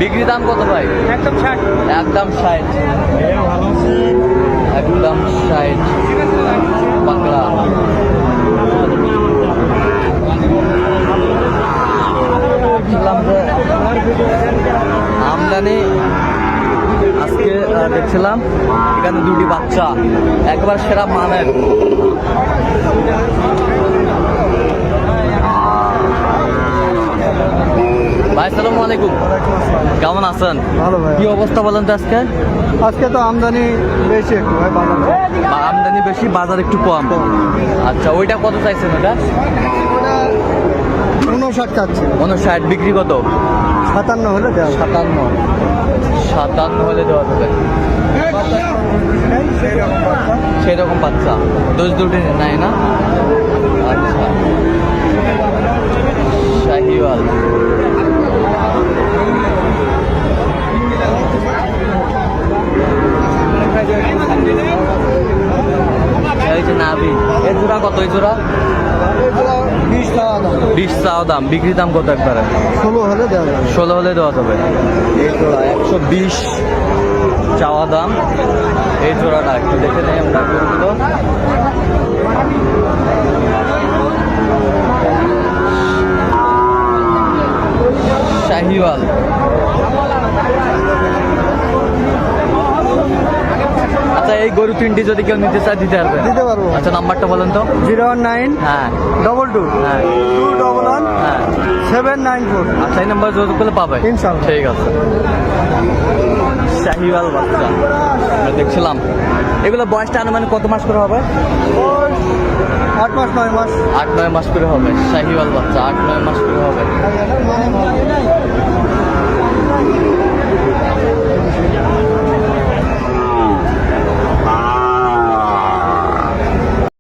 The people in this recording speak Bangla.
বিক্রি দাম কত ভাই? একদম 60। একদম 60। একদম 60 বাংলা। আমদানি আজকে দেখছিলাম এখানে দুটি বাচ্চা একবার সেরা মানের। ভাই আসসালামু আলাইকুম, কেমন আছেন? ভালো ভাই। কি অবস্থা বলেন তো আজকে? আজকে তো আমদানি বেশি একটু ভাই, বাজার আমদানি বেশি, বাজার একটু কম। আচ্ছা, ওইটা কত চাইছেন? ওটা 59 চাচ্ছে। 59। বিক্রি কত? 57 হলে দেওয়া। 57 হলে দেওয়া যাবে। সেই রকম বাচ্চা দোষ দুটি নাই না? আচ্ছা, শাহিওয়াল। নাভি এর জোড়া কত? এই জোড়া 20 চাওয়া দাম। বিক্রি দাম কত একবারে? 16 হলে দেওয়া যাবে। 16 হলে দেওয়া যাবে। এই জোড়া 120 চাওয়া দাম। এই জোড়াটা একটু দেখে নেই আমরা গরুগুলো। শাহিওয়াল। আচ্ছা, এই গরু তিনটি যদি কেউ নিতে চায় দিতে পারবে? দিতে পারবো। আচ্ছা, নাম্বারটা বলেন তো। 019 হ্যাঁ 22 হ্যাঁ 211 হ্যাঁ 794। আচ্ছা, এই নাম্বার যোগাযোগ করলে পাবে ইনশাআল্লাহ। ঠিক আছে। শাহিওয়াল বাচ্চা আমরা দেখছিলাম। এগুলো বয়সটা আনুমানিক কত মাস করে হবে? 8 মাস 9 মাস। 8-9 মাস করে হবে। শাহিওয়াল বাচ্চা 8-9 মাস করে হবে।